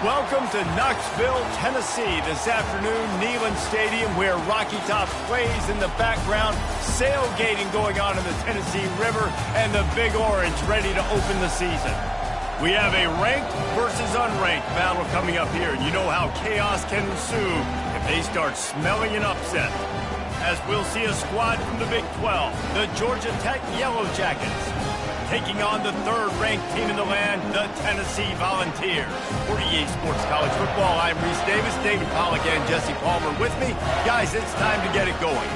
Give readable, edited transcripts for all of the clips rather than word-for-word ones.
Welcome to Knoxville, Tennessee. This afternoon, Neyland Stadium, where Rocky Top plays in the background, sailgating going on in the Tennessee River, and the Big Orange ready to open the season. We have a ranked versus unranked battle coming up here, and you know how chaos can ensue if they start smelling an upset. As we'll see a squad from the Big 12, the Georgia Tech Yellow Jackets, taking on the third-ranked team in the land, the Tennessee Volunteers. For EA Sports College Football, I'm Reese Davis, David Pollack, and Jesse Palmer with me. Guys, it's time to get it going.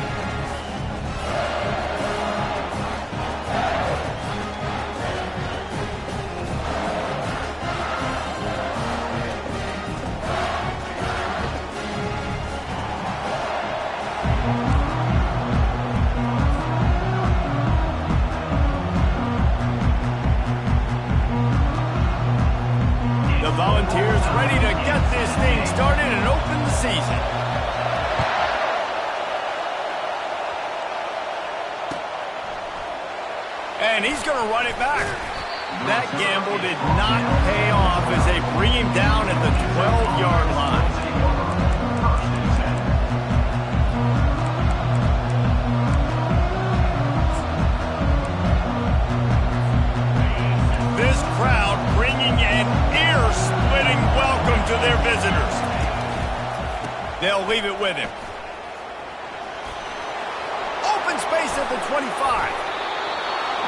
Volunteers ready to get this thing started and open the season. And he's going to run it back. That gamble did not pay off as they bring him down at the 12-yard line. This crowd bringing an ear-splitting welcome to their visitors. They'll leave it with him. Open space at the 25.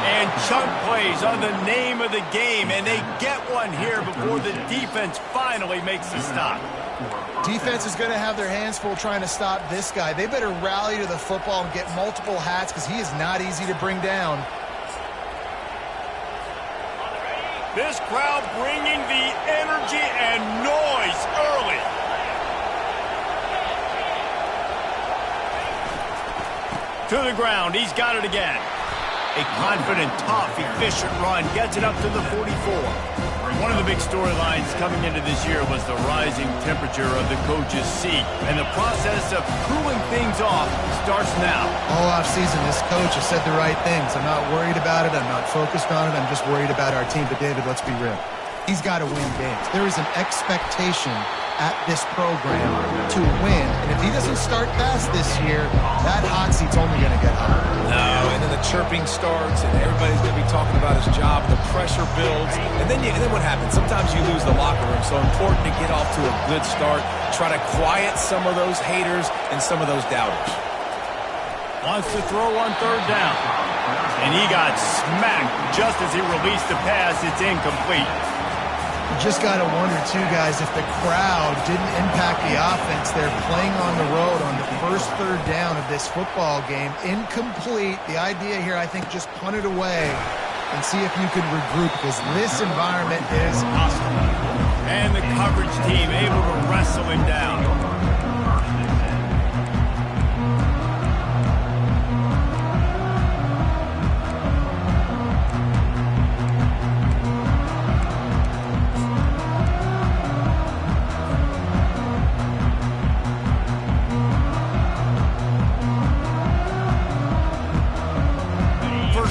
And chunk plays are the name of the game, and they get one here before the defense finally makes the stop. Defense is going to have their hands full trying to stop this guy. They better rally to the football and get multiple hats because he is not easy to bring down. This crowd bringing the energy and noise early. To the ground, he's got it again. A confident, tough, efficient run gets it up to the 44. One of the big storylines coming into this year was the rising temperature of the coach's seat. And the process of cooling things off starts now. All offseason, this coach has said the right things. I'm not worried about it. I'm not focused on it. I'm just worried about our team. But, David, let's be real. He's got to win games. There is an expectation at this program to win. And if he doesn't start fast this year, that hot seat's only going to get hotter. No, and then the chirping starts, and everybody's going to be talking about his job. The pressure builds, and then what happens? Sometimes you lose the locker room. So important to get off to a good start. Try to quiet some of those haters and some of those doubters. Wants to throw on third down. And he got smacked just as he released the pass. It's incomplete. You just got to wonder, too, guys, if the crowd didn't impact the offense. They're playing on the road on the first third down of this football game. Incomplete. The idea here, I think, just punt it away and see if you can regroup because this environment is hostile. And the coverage team able to wrestle him down.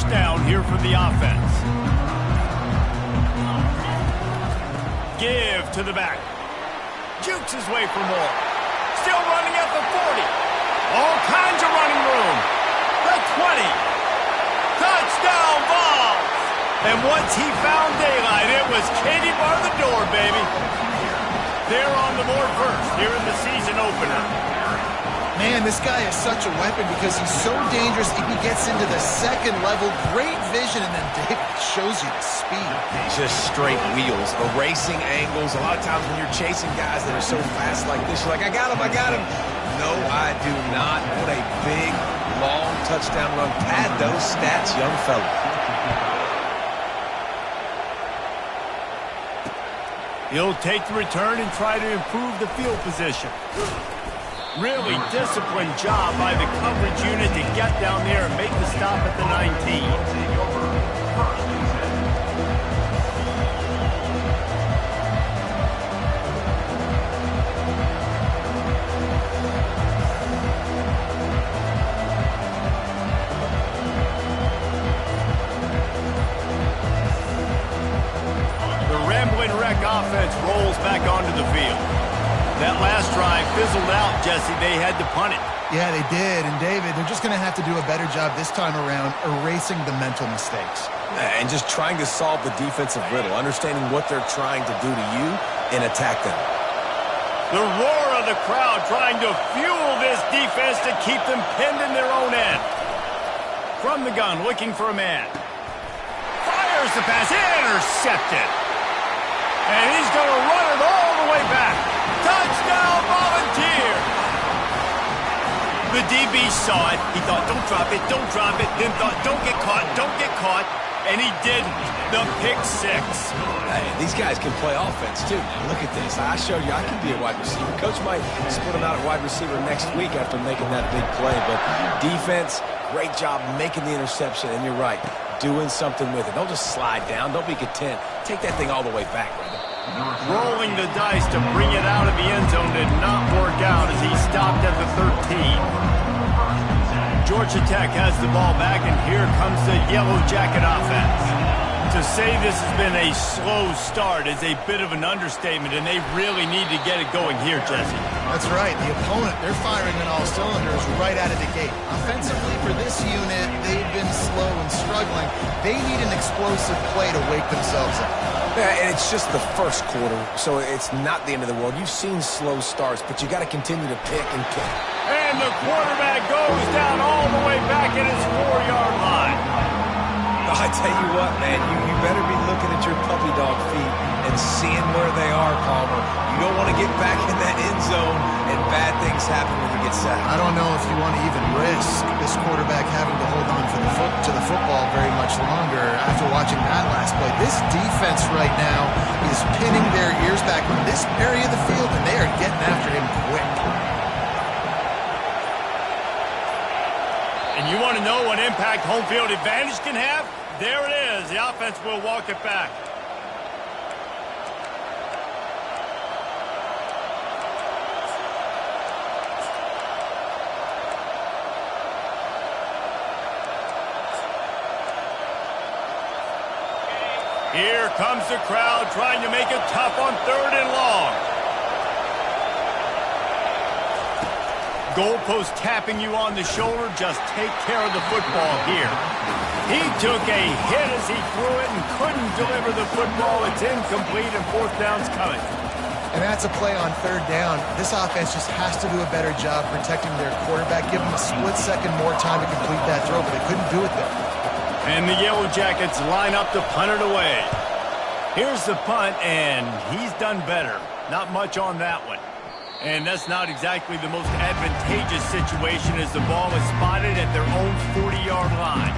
Down here for the offense. Give to the back. Jukes his way for more. Still running at the 40. All kinds of running room. The 20. Touchdown ball. And once he found daylight, it was Katie bar the door, baby. They're on the board first here in the season opener. Man, this guy is such a weapon because he's so dangerous if he gets into the second level. Great vision, and then David shows you the speed. Just straight wheels, erasing angles. A lot of times when you're chasing guys that are so fast like this, you're like, I got him. No, I do not. What a big, long touchdown run. Pad those stats, young fella. He'll take the return and try to improve the field position. Really disciplined job by the coverage unit to get down there and make the stop at the 19. offense rolls back onto the field. That last drive fizzled out, Jesse. They had to punt it. Yeah, they did. And, David, they're just going to have to do a better job this time around erasing the mental mistakes. And just trying to solve the defensive riddle, understanding what they're trying to do to you and attack them. The roar of the crowd trying to fuel this defense to keep them pinned in their own end. From the gun, looking for a man. Fires the pass, intercepted. And he's going to run it all the way back. Touchdown, Volunteer. The DB saw it. He thought, don't drop it, don't drop it. Then thought, don't get caught, don't get caught. And he didn't. The pick six. Hey, these guys can play offense, too. Look at this. I showed you I can be a wide receiver. Coach might split him out at wide receiver next week after making that big play. But defense, great job making the interception. And you're right, doing something with it. Don't just slide down. Don't be content. Take that thing all the way back, brother. Rolling the dice to bring it out of the end zone did not work out as he stopped at the 13. Georgia Tech has the ball back, and here comes the Yellow Jacket offense. To say this has been a slow start is a bit of an understatement, and they really need to get it going here, Jesse. That's right. The opponent, they're firing on all cylinders right out of the gate. Offensively, for this unit, they've been slow and struggling. They need an explosive play to wake themselves up. Yeah, and it's just the first quarter, so it's not the end of the world. You've seen slow starts, but you got to continue to pick and pick. And the quarterback goes down all the way back at his 4-yard line. I tell you what, man, you better be looking at your puppy dog feet and seeing where they are, Palmer. You don't want to get back in that end zone and bad things happen when you get sacked. I don't know if you want to even risk this quarterback having to hold on to the football very much longer after watching that last play. This defense right now is pinning their ears back on this area of the field, and they are getting after him quick. And you want to know what impact home field advantage can have? There it is. The offense will walk it back. Here comes the crowd trying to make it tough on 3rd and long. Goalpost tapping you on the shoulder. Just take care of the football here. He took a hit as he threw it and couldn't deliver the football. It's incomplete and 4th down's coming. And that's a play on 3rd down. This offense just has to do a better job protecting their quarterback. Give them a split second more time to complete that throw, but they couldn't do it there. And the Yellow Jackets line up to punt it away. Here's the punt, and he's done better. Not much on that one. And that's not exactly the most advantageous situation as the ball is spotted at their own 40-yard line.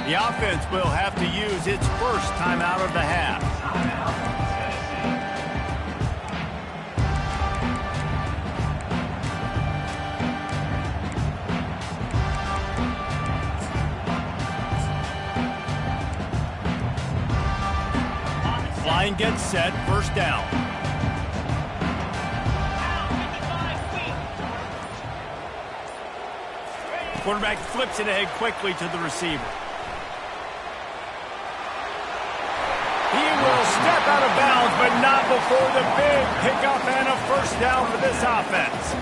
The offense will have to use its first timeout of the half. Line gets set, 1st down. Quarterback flips it ahead quickly to the receiver. He will step out of bounds, but not before the big pickup and a 1st down for this offense.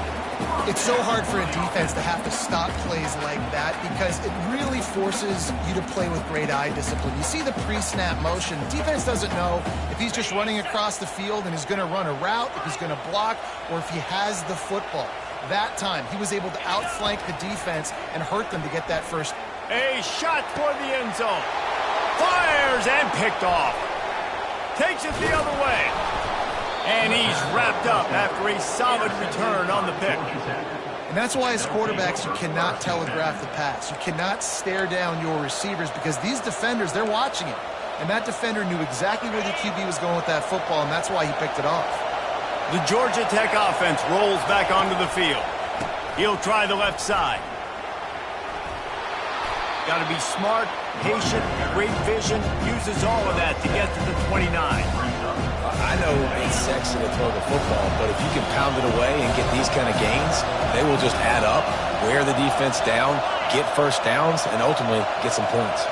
It's so hard for a defense to have to stop plays like that because it really forces you to play with great eye discipline. You see the pre-snap motion. Defense doesn't know if he's just running across the field and is going to run a route, if he's going to block, or if he has the football. That time, he was able to outflank the defense and hurt them to get that first. A shot toward the end zone. Fires and picked off. Takes it the other way. And he's wrapped up after a solid return on the pick. And that's why as quarterbacks, you cannot telegraph the pass. You cannot stare down your receivers because these defenders, they're watching it. And that defender knew exactly where the QB was going with that football, and that's why he picked it off. The Georgia Tech offense rolls back onto the field. He'll try the left side. Got to be smart, patient, great vision, uses all of that to get to the 29. I know it's sexy to throw the football, but if you can pound it away and get these kind of gains, they will just add up, wear the defense down, get first downs, and ultimately get some points.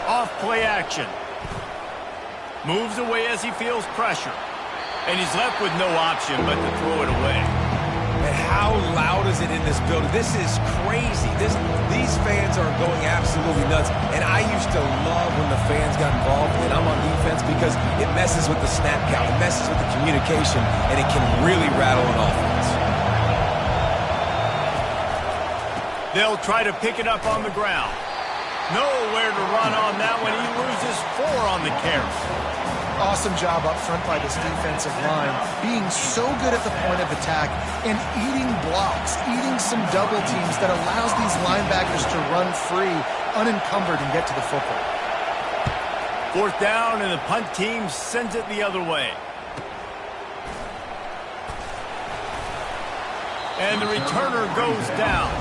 Off play action. Moves away as he feels pressure. And he's left with no option but to throw it away. And how loud is it in this building? This is crazy. These fans are going absolutely nuts. And I used to love when the fans got involved and I'm on defense because it messes with the snap count. It messes with the communication, and it can really rattle an offense. They'll try to pick it up on the ground. Nowhere to run on that one. He loses 4 on the carry. Awesome job up front by this defensive line, being so good at the point of attack and eating blocks, eating some double teams that allows these linebackers to run free, unencumbered, and get to the football. 4th down, and the punt team sends it the other way. And the returner goes down.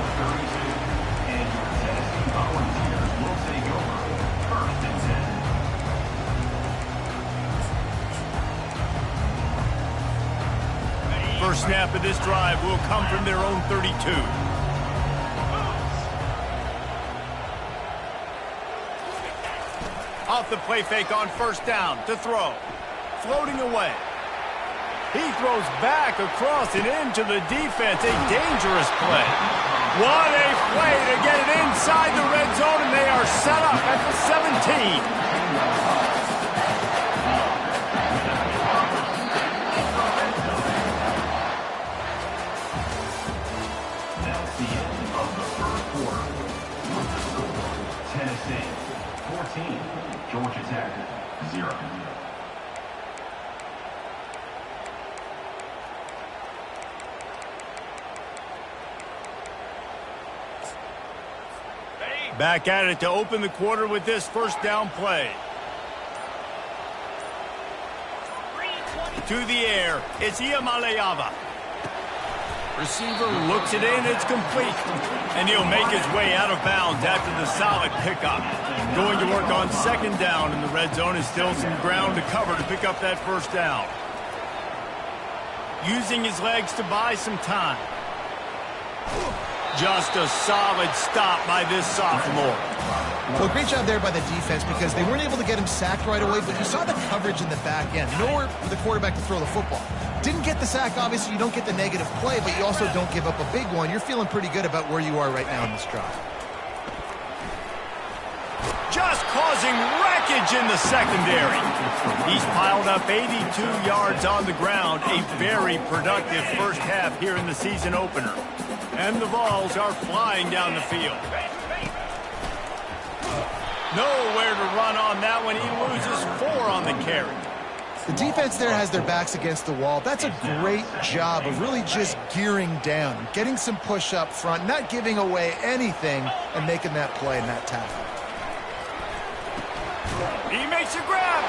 First snap of this drive will come from their own 32. Off the play fake on 1st down to throw. Floating away. He throws back across and into the defense. A dangerous play. What a play to get it inside the red zone, and they are set up at the 17. Georgia Tech, 0. Back at it to open the quarter with this 1st down play. To the air, it's Iamaleava. Receiver looks it in, it's complete. And he'll make his way out of bounds after the solid pickup. Going to work on 2nd down, and the red zone is still some ground to cover to pick up that 1st down. Using his legs to buy some time. Just a solid stop by this sophomore. Well, great job there by the defense because they weren't able to get him sacked right away, but you saw the coverage in the back end. Nowhere for the quarterback to throw the football. Didn't get the sack, obviously. You don't get the negative play, but you also don't give up a big one. You're feeling pretty good about where you are right now in this drive. Just causing wreckage in the secondary. He's piled up 82 yards on the ground. A very productive first half here in the season opener. And the balls are flying down the field. Nowhere to run on that one. He loses 4 on the carry. The defense there has their backs against the wall. That's a great job of really just gearing down, getting some push up front, not giving away anything, and making that play and that tackle. He makes a grab.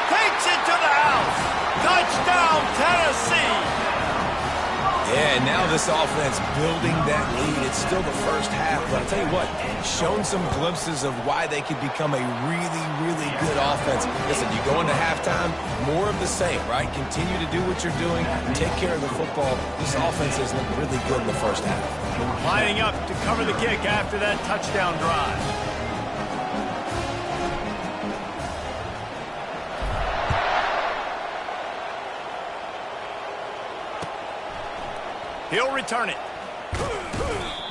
Takes it to the house. Touchdown, Tennessee. Yeah, now this offense building that lead. It's still the first half, but I'll tell you what, shown some glimpses of why they could become a really, really good offense. Listen, you go into halftime, more of the same, right? Continue to do what you're doing, take care of the football. This offense has looked really good in the first half. Lining up to cover the kick after that touchdown drive. He'll return it.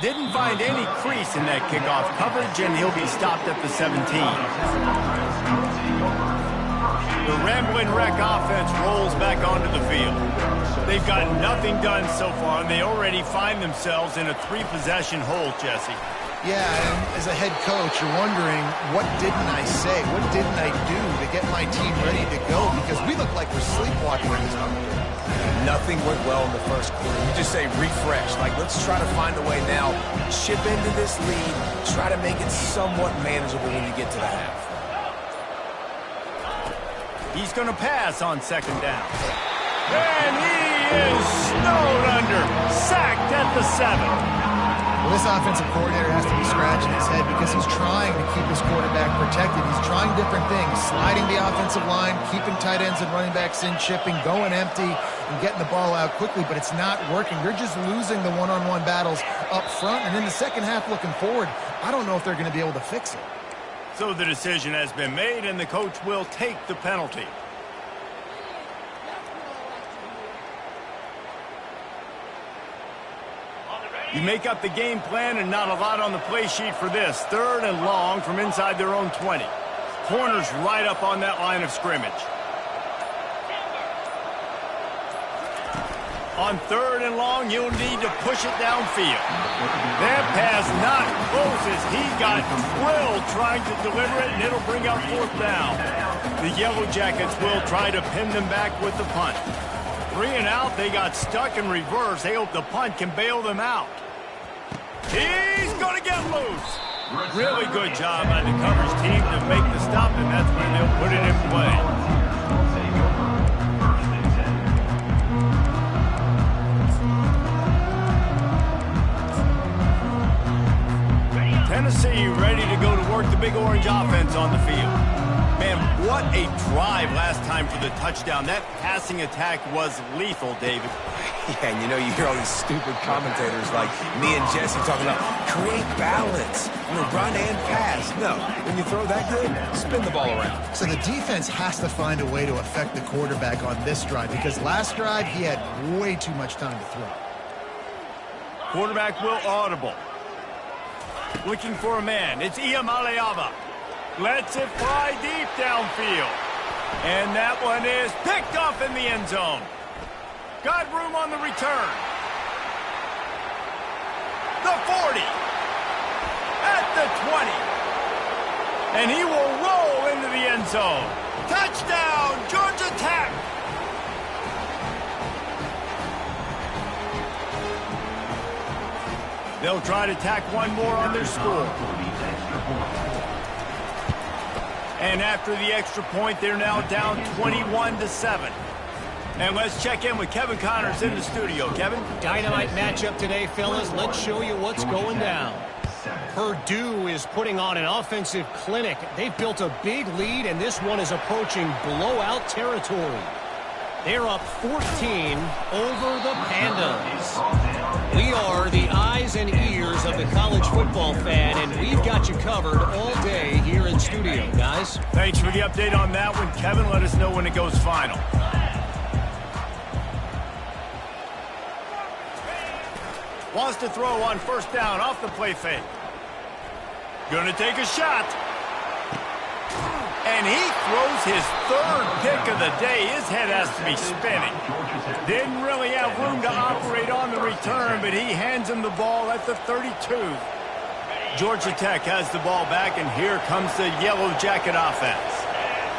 Didn't find any crease in that kickoff coverage, and he'll be stopped at the 17. The Ramblin' Wreck offense rolls back onto the field. They've got nothing done so far, and they already find themselves in a 3-possession hole, Jesse. Yeah, and as a head coach, you're wondering, what didn't I say? What didn't I do to get my team ready to go? Because we look like we're sleepwalking at this point. Nothing went well in the first quarter. You just say refresh. Like, let's try to find a way now. Chip into this lead. Try to make it somewhat manageable when you get to the half. He's going to pass on 2nd down. And he is snowed under, sacked at the 7. Well, this offensive coordinator has to be scratching his head because he's trying to keep his quarterback protected. He's trying different things, sliding the offensive line, keeping tight ends and running backs in, chipping, going empty, and getting the ball out quickly, but it's not working. They're just losing the one-on-one battles up front, and in the second half looking forward, I don't know if they're going to be able to fix it. So the decision has been made, and the coach will take the penalty. You make up the game plan and not a lot on the play sheet for this. 3rd and long from inside their own 20. Corners right up on that line of scrimmage. On 3rd and long, you'll need to push it downfield. That pass not close as he got drilled trying to deliver it, and it'll bring up 4th down. The Yellow Jackets will try to pin them back with the punt. 3 and out, they got stuck in reverse. They hope the punt can bail them out. He's going to get loose. Really good job by the coverage team to make the stop, and that's when they'll put it in play. Tennessee ready to go to work the Big Orange offense on the field. Man, what a drive last time for the touchdown. That passing attack was lethal, David. Yeah, and you know, you hear all these stupid commentators like me and Jesse talking about create balance, run and pass. No, when you throw that good, spin the ball around. So the defense has to find a way to affect the quarterback on this drive because last drive he had way too much time to throw. Quarterback will audible. Looking for a man. It's Iamaleava. Lets it fly deep downfield. And that one is picked off in the end zone. Got room on the return. The 40. At the 20. And he will roll into the end zone. Touchdown, Georgia Tech. They'll try to tack one more on their score. And after the extra point, they're now down 21-7. And let's check in with Kevin Connors in the studio. Kevin? Dynamite matchup today, fellas. Let's show you what's going down. Purdue is putting on an offensive clinic. They've built a big lead, and this one is approaching blowout territory. They're up 14 over the Pandas. We are the eyes and ears of the college football fan, and we've got you covered all day here in studio, guys. Thanks for the update on that one, Kevin. Let us know when it goes final. Wants to throw on 1st down off the play fake. Gonna take a shot. And he throws his 3rd pick of the day. His head has to be spinning. Didn't really have room to operate on the return, but he hands him the ball at the 32. Georgia Tech has the ball back, and here comes the Yellow Jacket offense.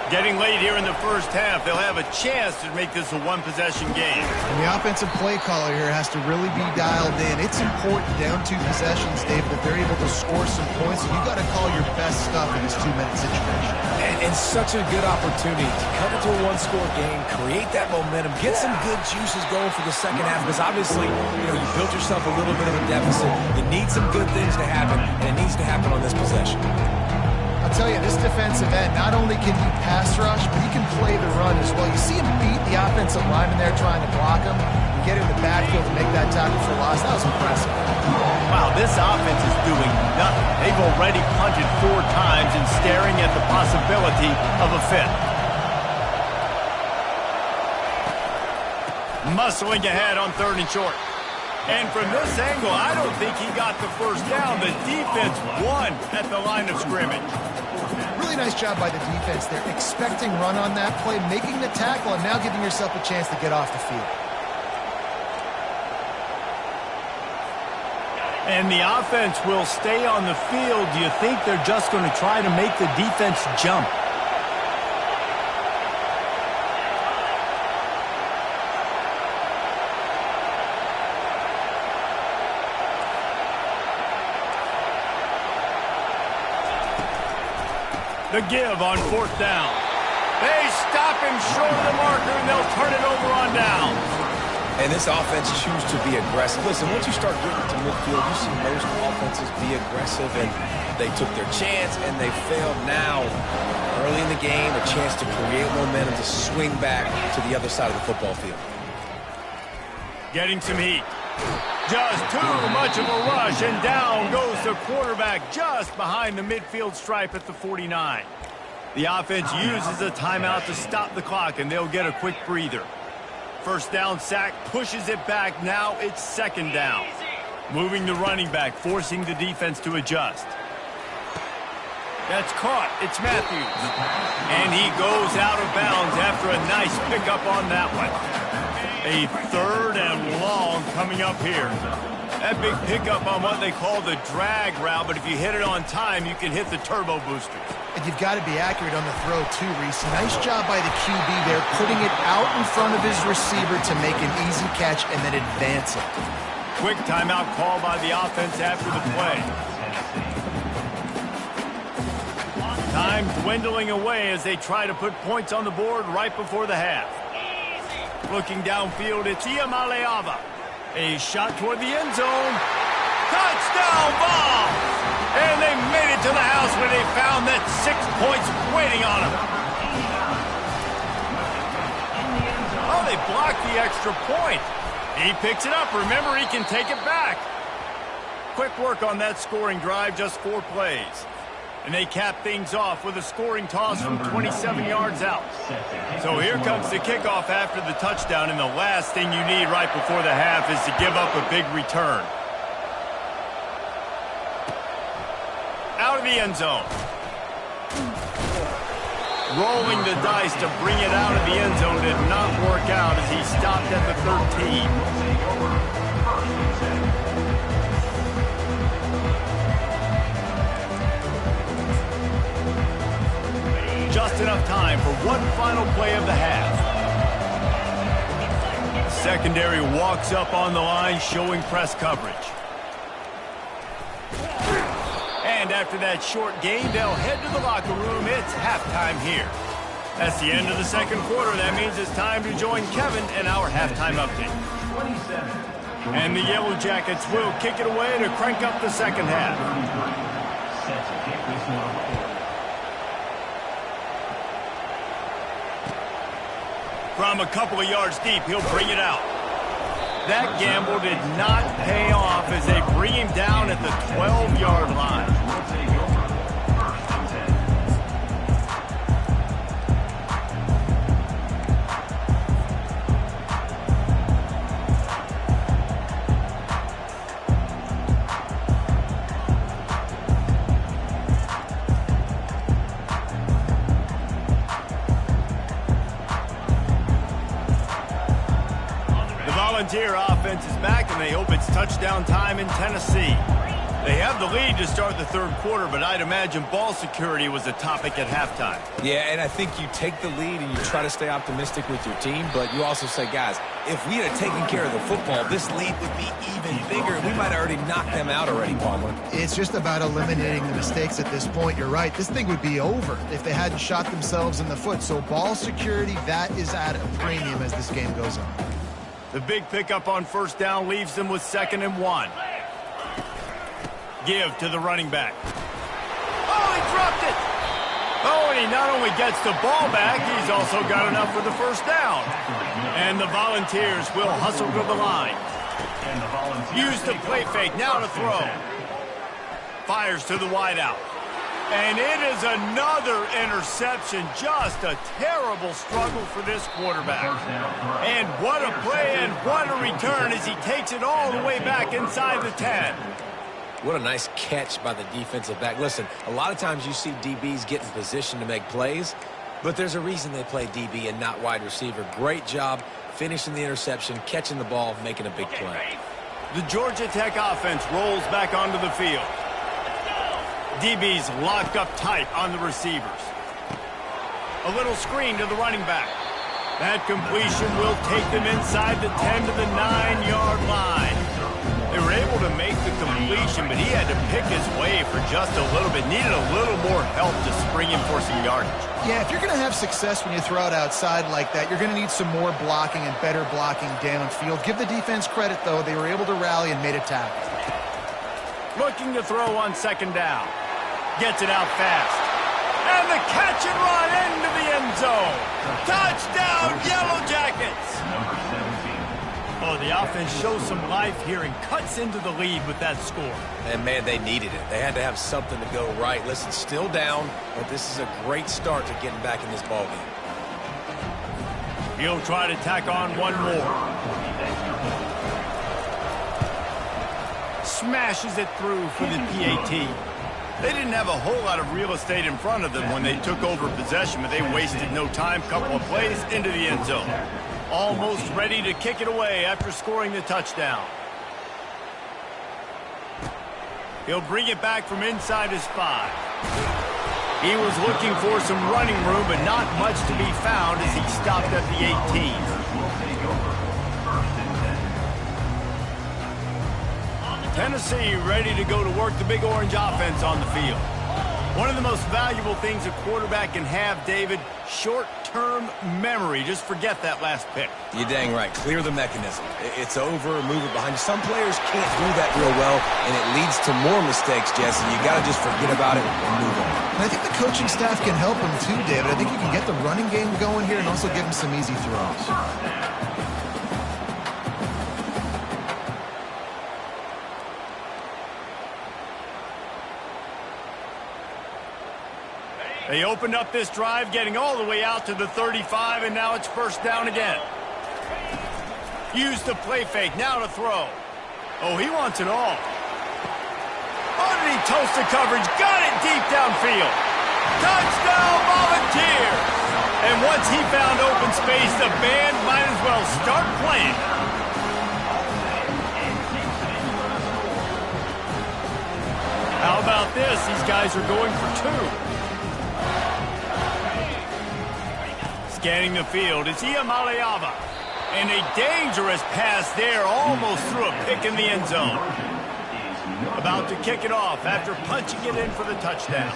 Getting late here in the first half, they'll have a chance to make this a one-possession game. And the offensive play caller here has to really be dialed in. It's important down 2 possessions, David, that they're able to score some points. And you got to call your best stuff in this 2-minute situation. And such a good opportunity to come into a one-score game, create that momentum, get some good juices going for the second half. Because obviously, you built yourself a little bit of a deficit. You need some good things to happen, and it needs to happen on this possession. I'll tell you, this defensive end, not only can he pass rush, but he can play the run as well. You see him beat the offensive lineman there trying to block him and get in the backfield to make that tackle for loss. That was impressive. Wow, this offense is doing nothing. They've already punted 4 times and staring at the possibility of a 5th. Muscling ahead on 3rd and short. And from this angle, I don't think he got the 1st down. The defense won at the line of scrimmage. Really nice job by the defense there, expecting run on that play, making the tackle, and now giving yourself a chance to get off the field. And the offense will stay on the field. Do you think they're just going to try to make the defense jump? The give on 4th down. They stop him short of the marker, and they'll turn it over on down. And And this offense chooses to be aggressive. Listen, once you start getting to midfield, you see most offenses be aggressive, and they took their chance, and they failed. Now, early in the game, a chance to create momentum to swing back to the other side of the football field. Getting some heat. Just too much of a rush, and down goes the quarterback just behind the midfield stripe at the 49. The offense uses a timeout to stop the clock, and they'll get a quick breather. First down sack, pushes it back. Now it's second down. Moving the running back, forcing the defense to adjust. That's caught. It's Matthews. And he goes out of bounds after a nice pickup on that one. A third and long coming up here. That big pickup on what they call the drag route, but if you hit it on time, you can hit the turbo boosters. And you've got to be accurate on the throw, too, Reese. Nice job by the QB there, putting it out in front of his receiver to make an easy catch and then advance it. Quick timeout call by the offense after the play. Time dwindling away as they try to put points on the board right before the half. Looking downfield, it's Iamaleava. A shot toward the end zone. Touchdown ball! And they made it to the house where they found that 6 points waiting on them. Oh, they blocked the extra point. He picks it up. Remember, he can take it back. Quick work on that scoring drive, just 4 plays. And they cap things off with a scoring toss from 27 yards out. So here comes the kickoff after the touchdown, and the last thing you need right before the half is to give up a big return. Out of the end zone. Rolling the dice to bring it out of the end zone did not work out as he stopped at the 13. Just enough time for one final play of the half. Secondary walks up on the line, showing press coverage. And after that short gain, they'll head to the locker room. It's halftime here. That's the end of the second quarter. That means it's time to join Kevin in our halftime update. And the Yellow Jackets will kick it away to crank up the second half. From a couple of yards deep, he'll bring it out. That gamble did not pay off as they bring him down at the 12-yard line. Volunteer offense is back, and they hope it's touchdown time in Tennessee. They have the lead to start the third quarter, but I'd imagine ball security was a topic at halftime. Yeah, and I think you take the lead and you try to stay optimistic with your team, but you also say, guys, if we had taken care of the football, this lead would be even bigger. We might have already knocked them out already, Palmer. It's just about eliminating the mistakes at this point. You're right. This thing would be over if they hadn't shot themselves in the foot. So ball security, that is at a premium as this game goes on. The big pickup on first down leaves them with 2nd and 1. Give to the running back. Oh, he dropped it! Oh, and he not only gets the ball back, he's also got enough for the first down. And the Volunteers will hustle to the line. Use the play fake, now to throw. Fires to the wideout. And it is another interception. Just a terrible struggle for this quarterback. And what a play and what a return as he takes it all the way back inside the 10. What a nice catch by the defensive back. Listen, a lot of times you see DBs get in position to make plays, but there's a reason they play DB and not wide receiver. Great job finishing the interception, catching the ball, making a big play. The Georgia Tech offense rolls back onto the field. DB's locked up tight on the receivers. A little screen to the running back. That completion will take them inside the 10 to the 9-yard line. They were able to make the completion, but he had to pick his way for just a little bit. Needed a little more help to spring him for some yardage. Yeah, if you're going to have success when you throw it outside like that, you're going to need some more blocking and better blocking downfield. Give the defense credit, though. They were able to rally and made a tackle. Looking to throw on second down. Gets it out fast. And the catch and run into the end zone. Touchdown, Yellow Jackets! Number 17. Oh, the offense shows some life here and cuts into the lead with that score. And, man, they needed it. They had to have something to go right. Listen, still down, but this is a great start to getting back in this ballgame. He'll try to tack on one more. Smashes it through for the PAT. They didn't have a whole lot of real estate in front of them when they took over possession, but they wasted no time. Couple of plays into the end zone. Almost ready to kick it away after scoring the touchdown. He'll bring it back from inside his 5. He was looking for some running room, but not much to be found as he stopped at the 18. Tennessee ready to go to work the Big Orange offense on the field. One of the most valuable things a quarterback can have, David, short-term memory. Just forget that last pick. You're dang right. Clear the mechanism. It's over, move it behind you. Some players can't do that real well, and it leads to more mistakes, Jesse. You got to just forget about it and move on. And I think the coaching staff can help him too, David. I think you can get the running game going here and also give him some easy throws. They opened up this drive, getting all the way out to the 35, and now it's first down again. Use the play fake, now to throw. Oh, he wants it all. Oh, did he toast the coverage? Got it deep downfield. Touchdown, Volunteers! And once he found open space, the band might as well start playing. How about this? These guys are going for 2. Scanning the field, it's Iamaleava. And a dangerous pass there, almost threw a pick in the end zone. About to kick it off after punching it in for the touchdown.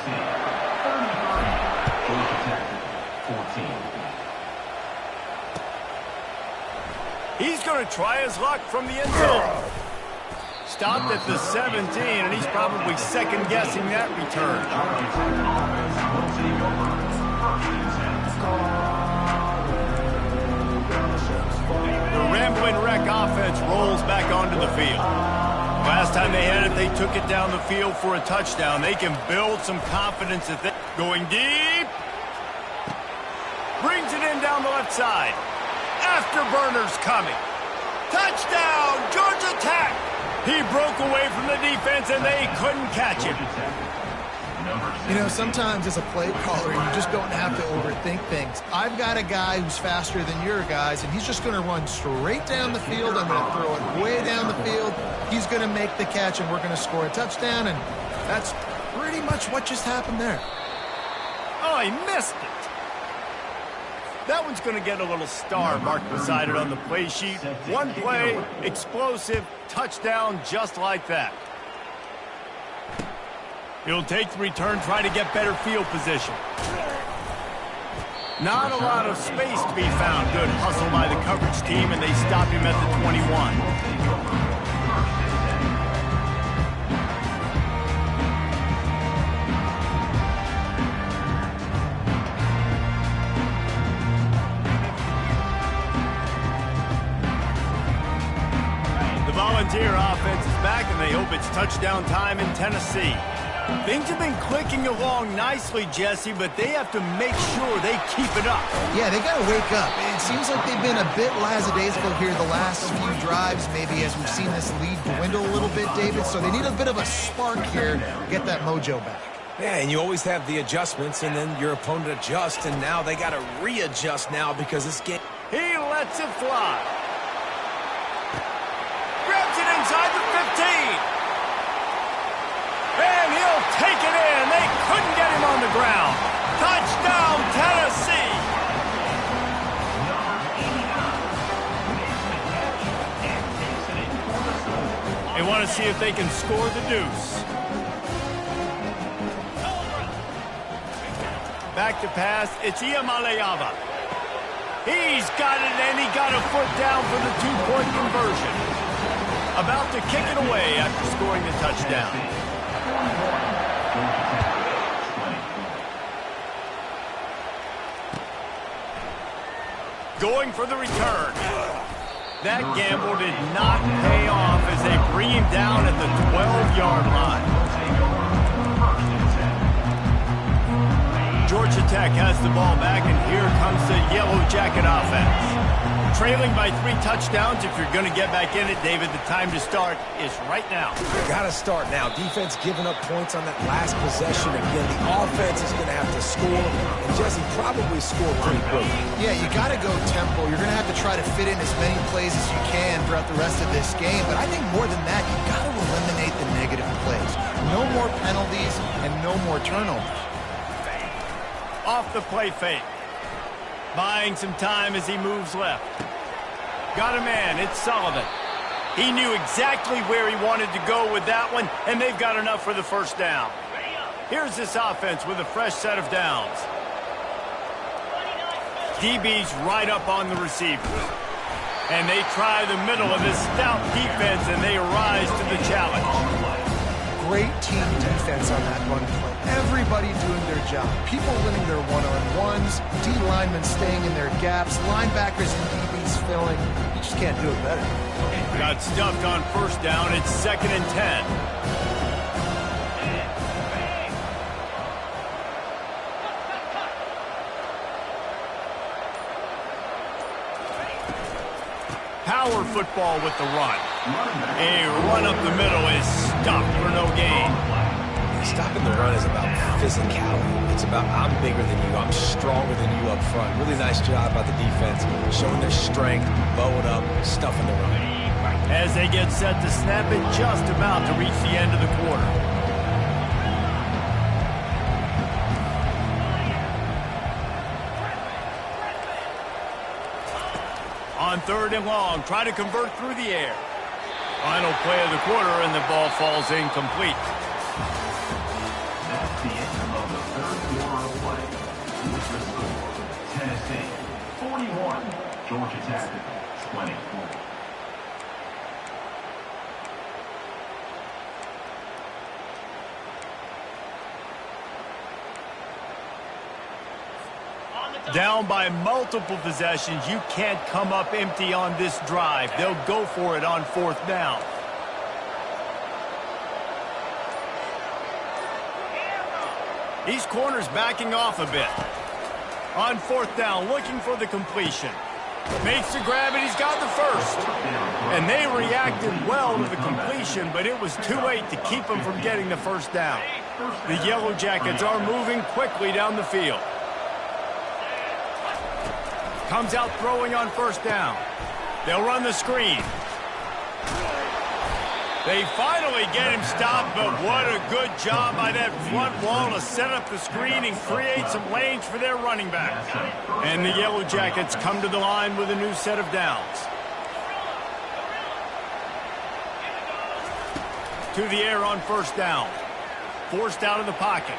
He's going to try his luck from the end zone. Stopped at the 17, and he's probably second-guessing that return. The Rambling Wreck offense rolls back onto the field. Last time they had it, they took it down the field for a touchdown. They can build some confidence at that. Going deep. Brings it in down the left side. Afterburner's coming. Touchdown, Georgia Tech. He broke away from the defense, and they couldn't catch him. You know, sometimes as a play caller, you just don't have to overthink things. I've got a guy who's faster than your guys, and he's just going to run straight down the field. I'm going to throw it way down the field. He's going to make the catch, and we're going to score a touchdown, and that's pretty much what just happened there. Oh, he missed it. That one's going to get a little star marked beside it on the play sheet. One play, explosive, touchdown, just like that. He'll take the return, try to get better field position. Not a lot of space to be found. Good hustle by the coverage team, and they stop him at the 21. The Volunteer offense is back, and they hope it's touchdown time in Tennessee. Things have been clicking along nicely, Jesse, but they have to make sure they keep it up. Yeah, they got to wake up. It seems like they've been a bit lackadaisical here the last few drives, maybe as we've seen this lead dwindle a little bit, David. So they need a bit of a spark here to get that mojo back. Yeah, and you always have the adjustments, and then your opponent adjusts, and now they got to readjust now because this game... He lets it fly. Grabs it inside the 15. And he'll take it in. They couldn't get him on the ground. Touchdown, Tennessee. They want to see if they can score the deuce. Back to pass. It's Iamaleava. He's got it, and he got a foot down for the two-point conversion. About to kick it away after scoring the touchdown. Going for the return. That gamble did not pay off as they bring him down at the 12-yard line. Georgia Tech has the ball back, and here comes the Yellow Jacket offense. Trailing by 3 touchdowns. If you're going to get back in it, David, the time to start is right now. You got to start now. Defense giving up points on that last possession. Again, the offense is going to have to score, and Jesse probably scored pretty quick. Yeah, you got to go tempo. You're going to have to try to fit in as many plays as you can throughout the rest of this game. But I think more than that, you got to eliminate the negative plays. No more penalties and no more turnovers. Off the play fake. Buying some time as he moves left. Got a man. It's Sullivan. He knew exactly where he wanted to go with that one, and they've got enough for the first down. Here's this offense with a fresh set of downs. DB's right up on the receiver. And they try the middle of this stout defense, and they rise to the challenge. Great team defense on that run play. Everybody doing their job. People winning their one-on-ones, D linemen staying in their gaps, linebackers and DBs filling. You just can't do it better. Got stuffed on first down. It's 2nd and 10. Power football with the run. A run up the middle is stopped for no gain. Stopping the run is about physicality. It's about I'm bigger than you, I'm stronger than you up front. Really nice job by the defense, showing their strength, bowing up, stuffing the run. As they get set to snap it, just about to reach the end of the quarter. On 3rd and long, try to convert through the air. Final play of the quarter, and the ball falls incomplete. That's the end of the 3rd quarter of play. With the score, Tennessee 41, Georgia Tech 20. Down by multiple possessions, you can't come up empty on this drive. They'll go for it on 4th down. These corners backing off a bit. On 4th down, looking for the completion. Makes the grab, and he's got the first. And they reacted well to the completion, but it was too late to keep them from getting the first down. The Yellow Jackets are moving quickly down the field. Comes out throwing on 1st down. They'll run the screen. They finally get him stopped, but what a good job by that front wall to set up the screen and create some lanes for their running back. And the Yellow Jackets come to the line with a new set of downs. To the air on 1st down. Forced out of the pocket.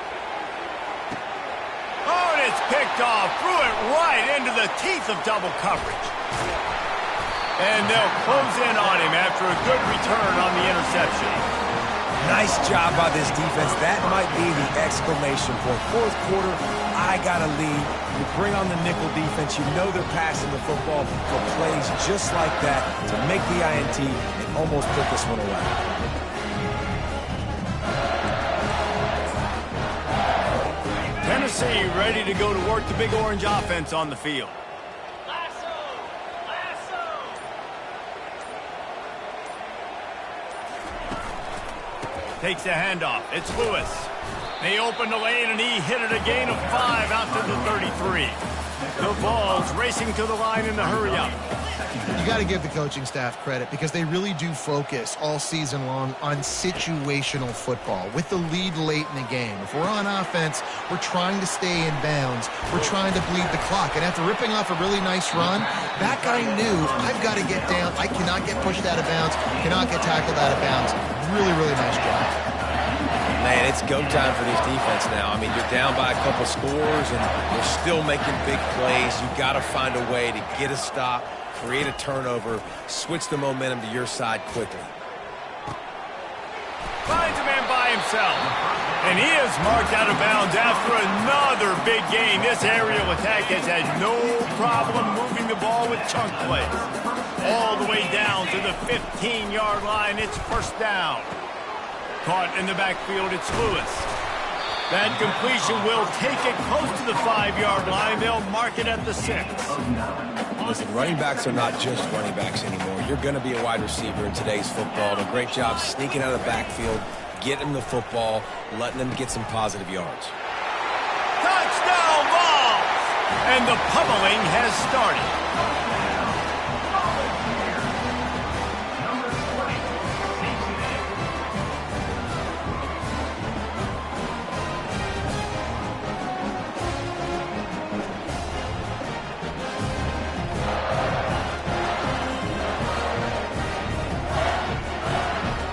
Oh, and it's picked off. Threw it right into the teeth of double coverage. And they'll close in on him after a good return on the interception. Nice job by this defense. That might be the exclamation point. 4th quarter, I got a lead. You bring on the nickel defense. You know they're passing the football for plays just like that to make the INT and almost put this one away. Tennessee ready to go to work the Big Orange offense on the field. Takes the handoff. It's Lewis. They open the lane, and he hit it a gain of 5 out to the 33. The Vols racing to the line in the hurry-up. You got to give the coaching staff credit because they really do focus all season long on situational football with the lead late in the game. If we're on offense, we're trying to stay in bounds. We're trying to bleed the clock. And after ripping off a really nice run, that guy knew, I've got to get down. I cannot get pushed out of bounds, cannot get tackled out of bounds. Really, really nice job. Man, it's go time for this defense now. I mean, you're down by a couple scores, and you're still making big plays. You've got to find a way to get a stop, create a turnover, switch the momentum to your side quickly. Finds a man by himself. And he is marked out of bounds after another big gain. This aerial attack has had no problem moving the ball with chunk plays. All the way down to the 15-yard line. It's first down. Caught in the backfield, it's Lewis. That completion will take it close to the 5-yard line. They'll mark it at the 6. Listen, running backs are not just running backs anymore. You're going to be a wide receiver in today's football. A great job sneaking out of the backfield, getting the football, letting them get some positive yards. Touchdown balls! And the pummeling has started.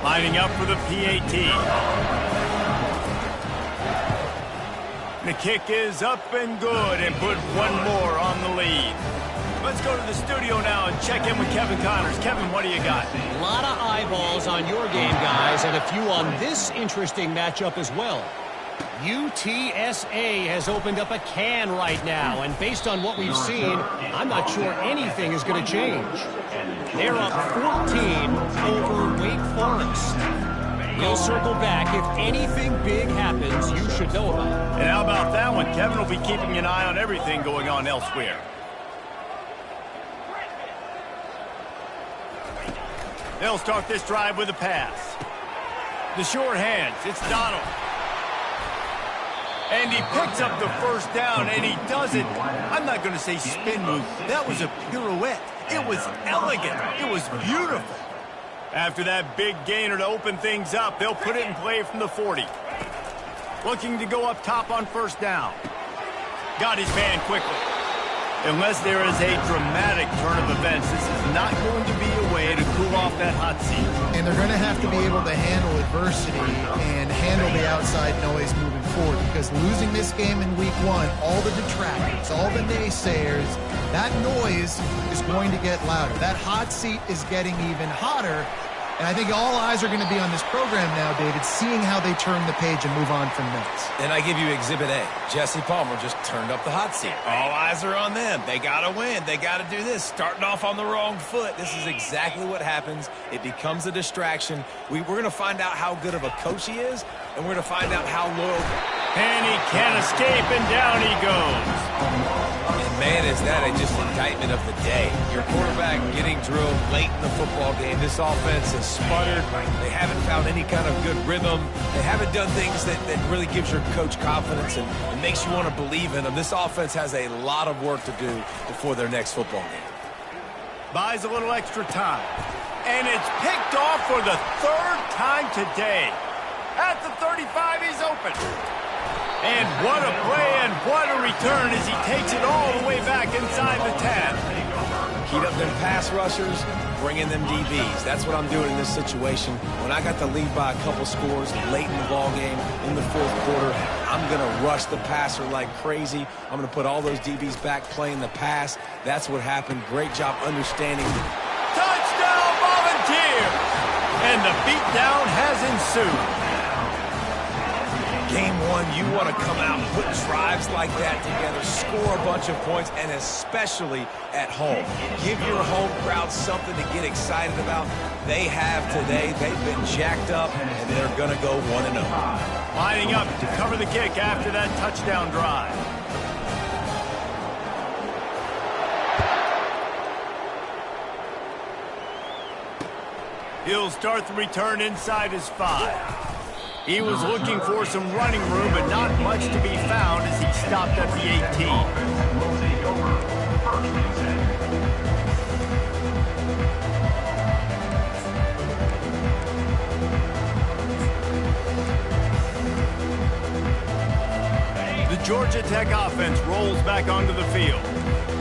Lining up for the PAT. The kick is up and good and put one more on the lead. Let's go to the studio now and check in with Kevin Connors. Kevin, what do you got? A lot of eyeballs on your game, guys, and a few on this interesting matchup as well. UTSA has opened up a can right now, and based on what we've seen, I'm not sure anything is going to change. They're up 14 over Wake Forest. We'll circle back. If anything big happens, you should know about it. And how about that one? Kevin will be keeping an eye on everything going on elsewhere. They'll start this drive with a pass. The short hands. It's Donald. And he picks up the first down, and he does it. I'm not going to say spin move. That was a pirouette. It was elegant. It was beautiful. After that big gainer to open things up, they'll put it in play from the 40. Looking to go up top on first down. Got his man quickly. Unless there is a dramatic turn of events, this is not going to be a way to cool off that hot seat. And they're going to have to be able to handle adversity and handle the outside noise moving forward, because losing this game in week 1, all the detractors, all the naysayers, that noise is going to get louder. That hot seat is getting even hotter. And I think all eyes are going to be on this program now, David, seeing how they turn the page and move on from this. And I give you Exhibit A. Jesse Palmer just turned up the hot seat. All eyes are on them. They got to win. They got to do this. Starting off on the wrong foot. This is exactly what happens. It becomes a distraction. We're going to find out how good of a coach he is, and we're going to find out how loyal. And he can't escape, and down he goes. And man, is that just indictment of the day. Your quarterback getting drilled late in the football game. This offense has sputtered. They haven't found any kind of good rhythm. They haven't done things that really gives your coach confidence and makes you want to believe in them. This offense has a lot of work to do before their next football game. Buys a little extra time. And it's picked off for the 3rd time today. At the 35, he's open. And what a play and what a return as he takes it all the way back inside the 10. Heat up them pass rushers, bring in them DBs. That's what I'm doing in this situation. When I got the lead by a couple scores late in the ball game, in the 4th quarter, I'm going to rush the passer like crazy. I'm going to put all those DBs back playing the pass. That's what happened. Great job understanding. Touchdown, Volunteers! And the beatdown has ensued. Game 1, you want to come out, put drives like that together, score a bunch of points, and especially at home. Give your home crowd something to get excited about. They have today. They've been jacked up, and they're going to go 1-0. Lining up to cover the kick after that touchdown drive. He'll start the return inside his 5. He was looking for some running room, but not much to be found as he stopped at the 18. Georgia Tech offense rolls back onto the field.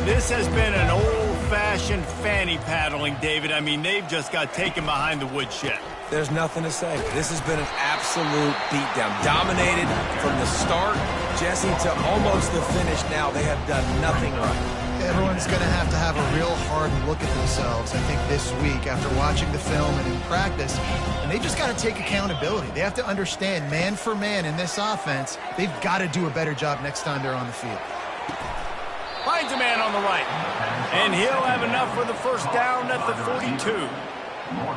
This has been an old-fashioned fanny paddling, David. I mean, they've just got taken behind the woodshed. There's nothing to say. This has been an absolute beatdown. Dominated from the start, Jesse, to almost the finish now. They have done nothing right. Everyone's going to have a real hard look at themselves, I think, this week after watching the film and in practice. And they just got to take accountability. They have to understand, man for man in this offense, they've got to do a better job next time they're on the field. Finds a man on the right. And he'll have enough for the first down at the 42.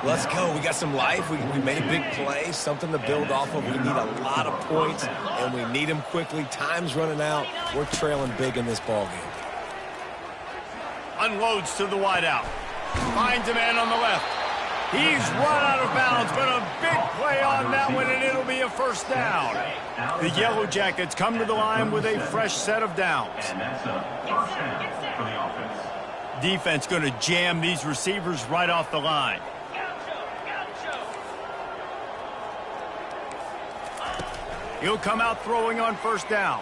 Let's go. We got some life. We made a big play, something to build off of. We need a lot of points, and we need them quickly. Time's running out. We're trailing big in this ballgame. Unloads to the wideout. Finds a man on the left. He's run out of bounds, but a big play on that one, and it'll be a first down. The Yellow Jackets come to the line with a fresh set of downs. And that's a first down for the offense. Defense going to jam these receivers right off the line. He'll come out throwing on first down.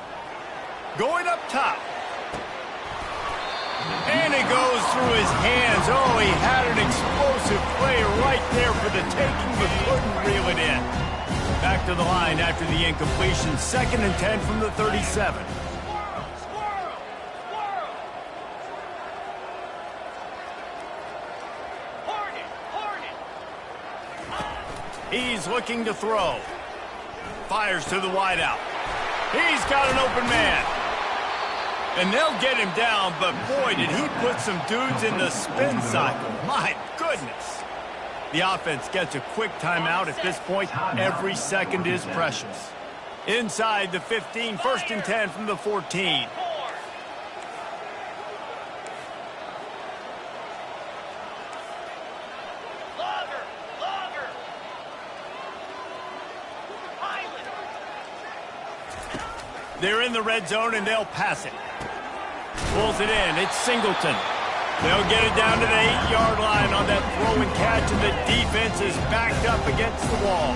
Going up top. And it goes through his hands. Oh, he had an explosive play right there for the taking, but couldn't reel it in. Back to the line after the incompletion. 2nd and 10 from the 37. He's looking to throw. Fires to the wideout. He's got an open man. And they'll get him down, but boy, did he put some dudes in the spin cycle. My goodness. The offense gets a quick timeout at this point. Every second is precious. Inside the 15, 1st and 10 from the 14. They're in the red zone, and they'll pass it. Pulls it in. It's Singleton. They'll get it down to the 8-yard line on that throw and catch, and the defense is backed up against the wall.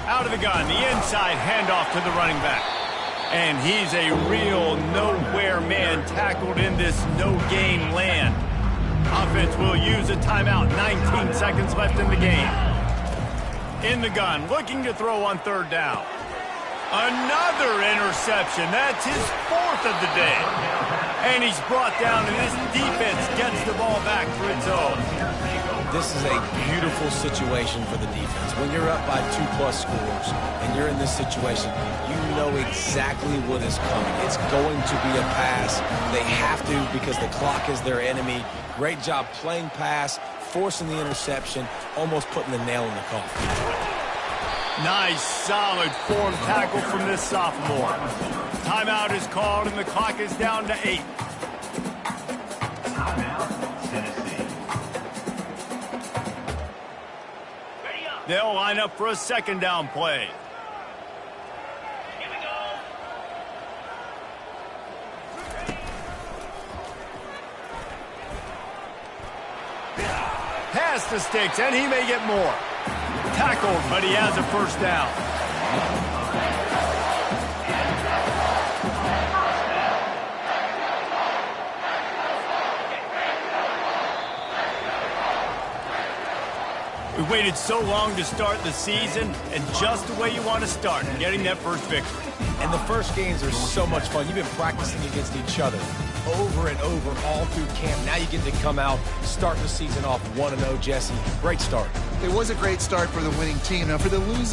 Out of the gun, the inside handoff to the running back. And he's a real nowhere man tackled in this no-gain land. Offense will use a timeout. 19 seconds left in the game. In the gun, looking to throw on 3rd down. Another interception. That's his 4th of the day. And he's brought down, and this defense gets the ball back for its own. This is a beautiful situation for the defense. When you're up by 2+ scores and you're in this situation, you know exactly what is coming. It's going to be a pass. They have to because the clock is their enemy. Great job playing pass, forcing the interception, almost putting the nail in the coffin. Nice, solid form tackle from this sophomore. Timeout is called, and the clock is down to 8. Timeout, Tennessee. They'll line up for a 2nd down play. Here we go. Pass the sticks, and he may get more. Tackled, but he has a first down. We waited so long to start the season, and just the way you want to start, getting that first victory. And the first games are so much fun. You've been practicing against each other over and over all through camp. Now you get to come out, start the season off 1-0, Jesse. Great start. It was a great start for the winning team. Now, for the losing